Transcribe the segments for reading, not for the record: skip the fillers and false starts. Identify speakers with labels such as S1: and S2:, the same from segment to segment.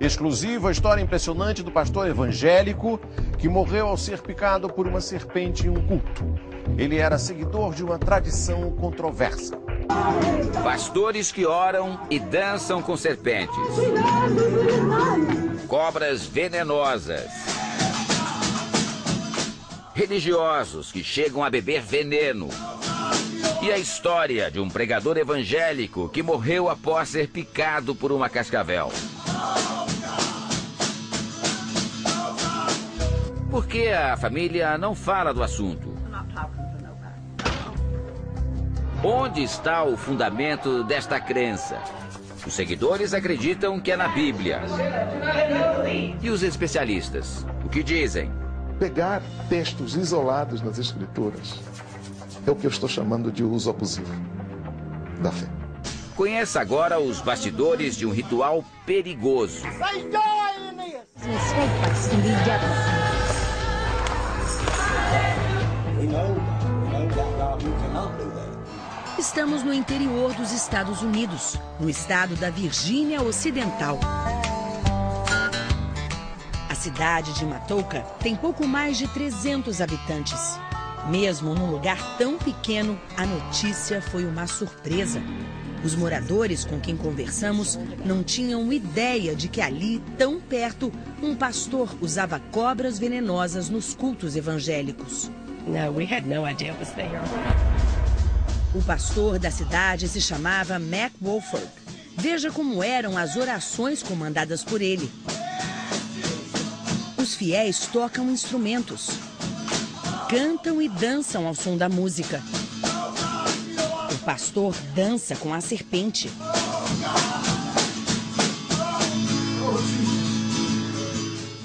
S1: Exclusivo, a história impressionante do pastor evangélico que morreu ao ser picado por uma serpente em um culto. Ele era seguidor de uma tradição controversa.
S2: Pastores que oram e dançam com serpentes. Cobras venenosas. Religiosos que chegam a beber veneno. E a história de um pregador evangélico que morreu após ser picado por uma cascavel. Por que a família não fala do assunto? Onde está o fundamento desta crença? Os seguidores acreditam que é na Bíblia. E os especialistas, o que dizem?
S3: Pegar textos isolados nas Escrituras é o que eu estou chamando de uso abusivo da fé.
S2: Conheça agora os bastidores de um ritual perigoso.
S4: Estamos no interior dos Estados Unidos, no estado da Virgínia Ocidental. A cidade de Matoka tem pouco mais de 300 habitantes. Mesmo num lugar tão pequeno, a notícia foi uma surpresa. Os moradores com quem conversamos não tinham ideia de que ali, tão perto, um pastor usava cobras venenosas nos cultos evangélicos.
S5: No, we had no idea it was there.
S4: O pastor da cidade se chamava Mac Wolford. Veja como eram as orações comandadas por ele. Os fiéis tocam instrumentos, cantam e dançam ao som da música. O pastor dança com a serpente.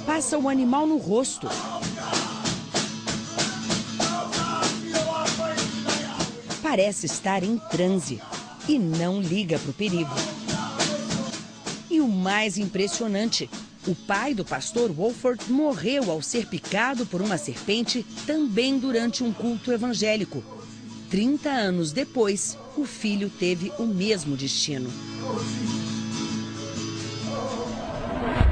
S4: Passa o animal no rosto. Parece estar em transe e não liga para o perigo. E o mais impressionante, o pai do pastor Wolford morreu ao ser picado por uma serpente também durante um culto evangélico. 30 anos depois, o filho teve o mesmo destino.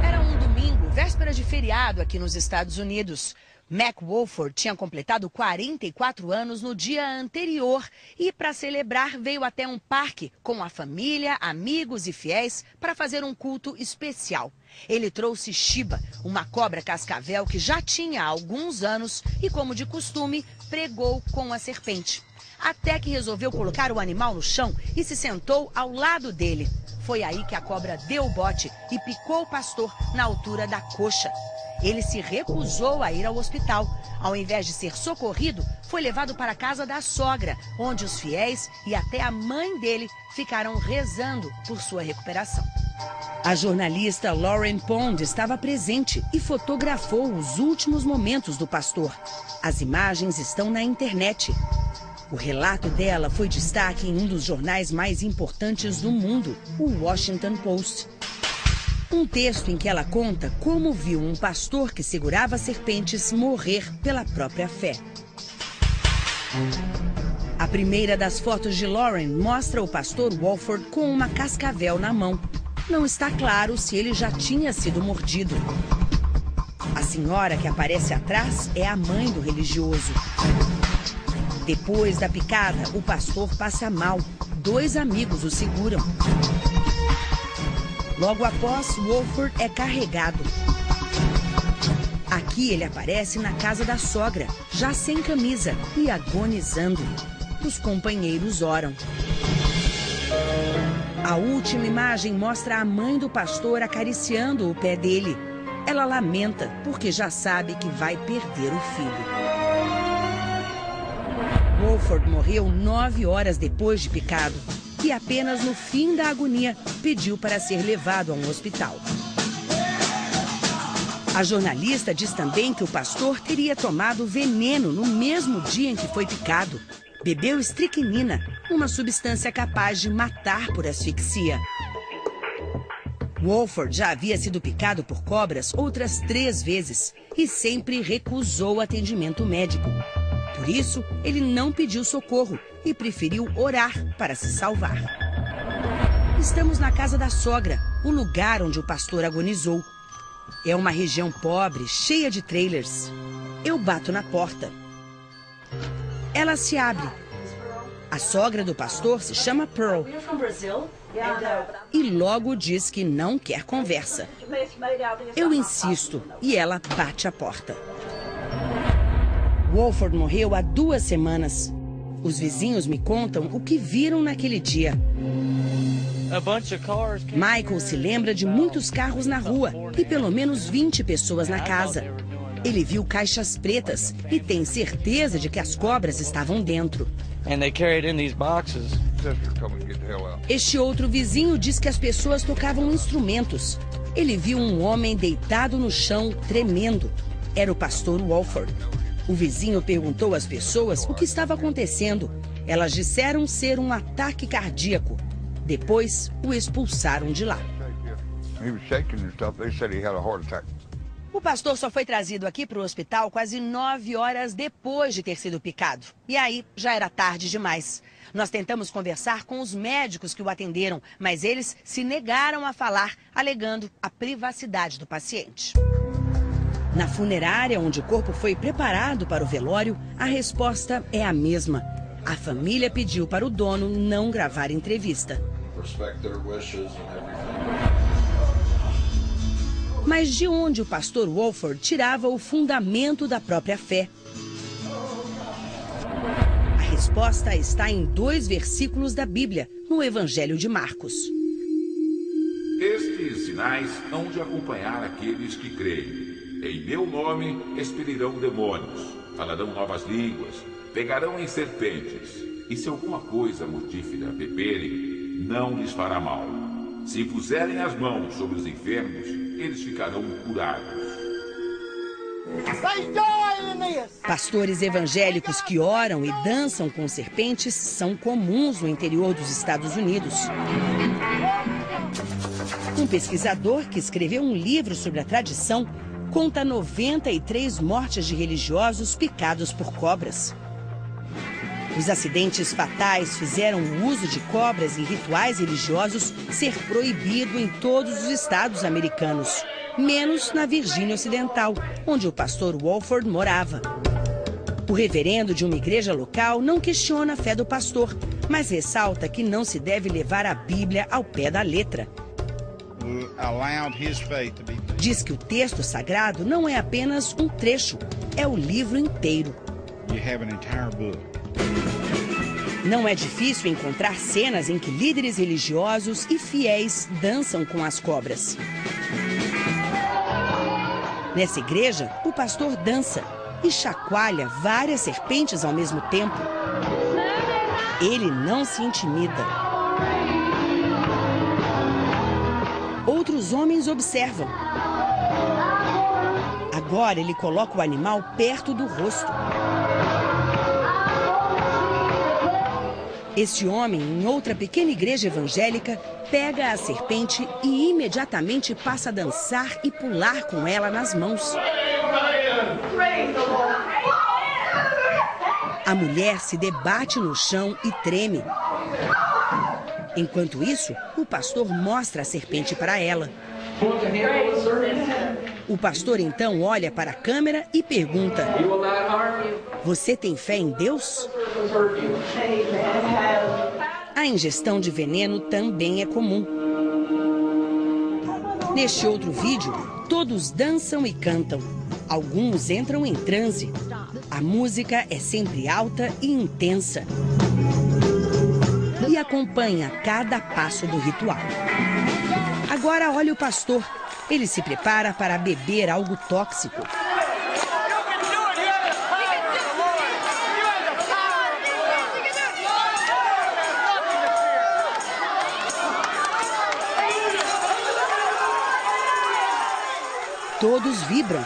S4: Era um domingo, véspera de feriado aqui nos Estados Unidos. Mac Wolford tinha completado 44 anos no dia anterior e, para celebrar, veio até um parque com a família, amigos e fiéis para fazer um culto especial. Ele trouxe Shiba, uma cobra cascavel que já tinha alguns anos e, como de costume, pregou com a serpente. Até que resolveu colocar o animal no chão e se sentou ao lado dele. Foi aí que a cobra deu o bote e picou o pastor na altura da coxa. Ele se recusou a ir ao hospital. Ao invés de ser socorrido, foi levado para a casa da sogra, onde os fiéis e até a mãe dele ficaram rezando por sua recuperação. A jornalista Lauren Pond estava presente e fotografou os últimos momentos do pastor. As imagens estão na internet. O relato dela foi destaque em um dos jornais mais importantes do mundo, o Washington Post. Um texto em que ela conta como viu um pastor que segurava serpentes morrer pela própria fé. A primeira das fotos de Lauren mostra o pastor Wolford com uma cascavel na mão. Não está claro se ele já tinha sido mordido. A senhora que aparece atrás é a mãe do religioso. Depois da picada, o pastor passa mal. 2 amigos o seguram. Logo após, Wolford é carregado. Aqui ele aparece na casa da sogra, já sem camisa e agonizando. Os companheiros oram. A última imagem mostra a mãe do pastor acariciando o pé dele. Ela lamenta porque já sabe que vai perder o filho. Wolford morreu 9 horas depois de picado. E apenas no fim da agonia pediu para ser levado a um hospital. A jornalista diz também que o pastor teria tomado veneno no mesmo dia em que foi picado. Bebeu estricnina, uma substância capaz de matar por asfixia. Wolford já havia sido picado por cobras outras 3 vezes e sempre recusou atendimento médico. Por isso, ele não pediu socorro e preferiu orar para se salvar. Estamos na casa da sogra, o lugar onde o pastor agonizou. É uma região pobre, cheia de trailers. Eu bato na porta. Ela se abre. A sogra do pastor se chama Pearl. E logo diz que não quer conversa. Eu insisto e ela bate a porta. Wolford morreu há 2 semanas. Os vizinhos me contam o que viram naquele dia. Michael se lembra de muitos carros na rua e pelo menos 20 pessoas na casa. Ele viu caixas pretas e tem certeza de que as cobras estavam dentro. Este outro vizinho diz que as pessoas tocavam instrumentos. Ele viu um homem deitado no chão, tremendo. Era o pastor Wolford. O vizinho perguntou às pessoas o que estava acontecendo. Elas disseram ser um ataque cardíaco. Depois, o expulsaram de lá. O pastor só foi trazido aqui para o hospital quase 9 horas depois de ter sido picado. E aí, já era tarde demais. Nós tentamos conversar com os médicos que o atenderam, mas eles se negaram a falar, alegando a privacidade do paciente. Na funerária, onde o corpo foi preparado para o velório, a resposta é a mesma. A família pediu para o dono não gravar entrevista. Mas de onde o pastor Wolford tirava o fundamento da própria fé? A resposta está em 2 versículos da Bíblia, no Evangelho de Marcos.
S6: Estes sinais hão de acompanhar aqueles que creem. Em meu nome expelirão demônios, falarão novas línguas, pegarão em serpentes, e se alguma coisa mortífera beberem, não lhes fará mal. Se puserem as mãos sobre os enfermos, eles ficarão curados.
S4: Pastores evangélicos que oram e dançam com serpentes são comuns no interior dos Estados Unidos. Um pesquisador que escreveu um livro sobre a tradição conta 93 mortes de religiosos picados por cobras. Os acidentes fatais fizeram o uso de cobras em rituais religiosos ser proibido em todos os estados americanos, menos na Virgínia Ocidental, onde o pastor Wolford morava. O reverendo de uma igreja local não questiona a fé do pastor, mas ressalta que não se deve levar a Bíblia ao pé da letra. Diz que o texto sagrado não é apenas um trecho, é o livro inteiro. Não é difícil encontrar cenas em que líderes religiosos e fiéis dançam com as cobras. Nessa igreja, o pastor dança e chacoalha várias serpentes ao mesmo tempo. Ele não se intimida. Outros homens observam. Agora ele coloca o animal perto do rosto. Este homem, em outra pequena igreja evangélica, pega a serpente e imediatamente passa a dançar e pular com ela nas mãos. A mulher se debate no chão e treme. Enquanto isso, o pastor mostra a serpente para ela. O pastor então olha para a câmera e pergunta: "Você tem fé em Deus?" A ingestão de veneno também é comum. Neste outro vídeo, todos dançam e cantam. Alguns entram em transe. A música é sempre alta e intensa. E acompanha cada passo do ritual. Agora olha o pastor. Ele se prepara para beber algo tóxico. Todos vibram.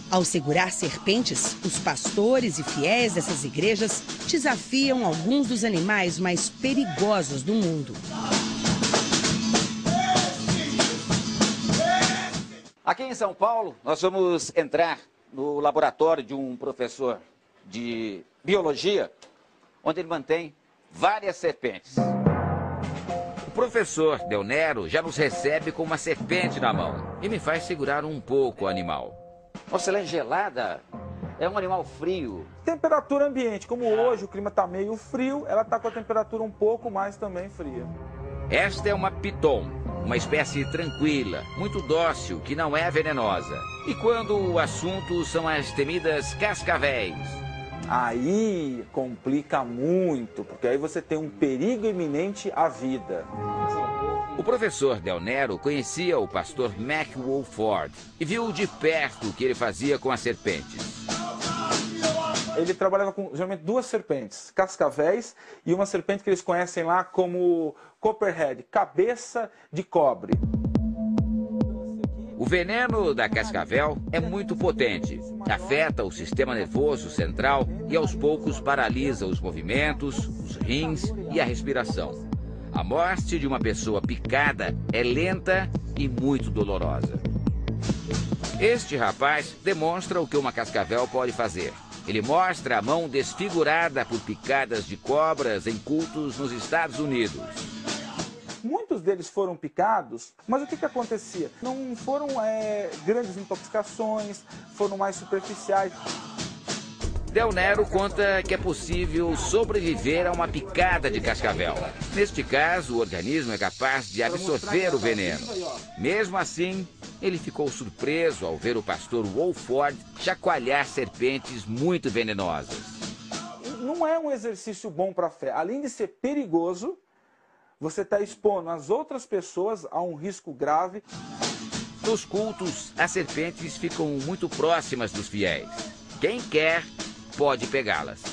S4: Ao segurar serpentes, os pastores e fiéis dessas igrejas desafiam alguns dos animais mais perigosos do mundo.
S2: Aqui em São Paulo, nós vamos entrar no laboratório de um professor de biologia, onde ele mantém várias serpentes. O professor Del Nero já nos recebe com uma serpente na mão e me faz segurar um pouco o animal. Nossa, ela é gelada. É um animal frio.
S7: Temperatura ambiente. Como hoje o clima está meio frio, ela está com a temperatura um pouco mais também fria.
S2: Esta é uma piton, uma espécie tranquila, muito dócil, que não é venenosa. E quando o assunto são as temidas cascavéis?
S7: Aí complica muito, porque aí você tem um perigo iminente à vida.
S2: O professor Del Nero conhecia o pastor Mac Woolford e viu de perto o que ele fazia com as serpentes.
S7: Ele trabalhava com, geralmente, 2 serpentes, cascavéis, e uma serpente que eles conhecem lá como copperhead, cabeça de cobre.
S2: O veneno da cascavel é muito potente. Afeta o sistema nervoso central e aos poucos paralisa os movimentos, os rins e a respiração. A morte de uma pessoa picada é lenta e muito dolorosa. Este rapaz demonstra o que uma cascavel pode fazer. Ele mostra a mão desfigurada por picadas de cobras em cultos nos Estados Unidos.
S7: Muitos deles foram picados, mas o que acontecia? Não foram grandes intoxicações, foram mais superficiais.
S2: Del Nero conta que é possível sobreviver a uma picada de cascavel. Neste caso, o organismo é capaz de absorver o veneno. Mesmo assim, ele ficou surpreso ao ver o pastor Woolford chacoalhar serpentes muito venenosas.
S7: Não é um exercício bom para a fé. Além de ser perigoso, você está expondo as outras pessoas a um risco grave.
S2: Nos cultos, as serpentes ficam muito próximas dos fiéis. Quem quer pode pegá-las.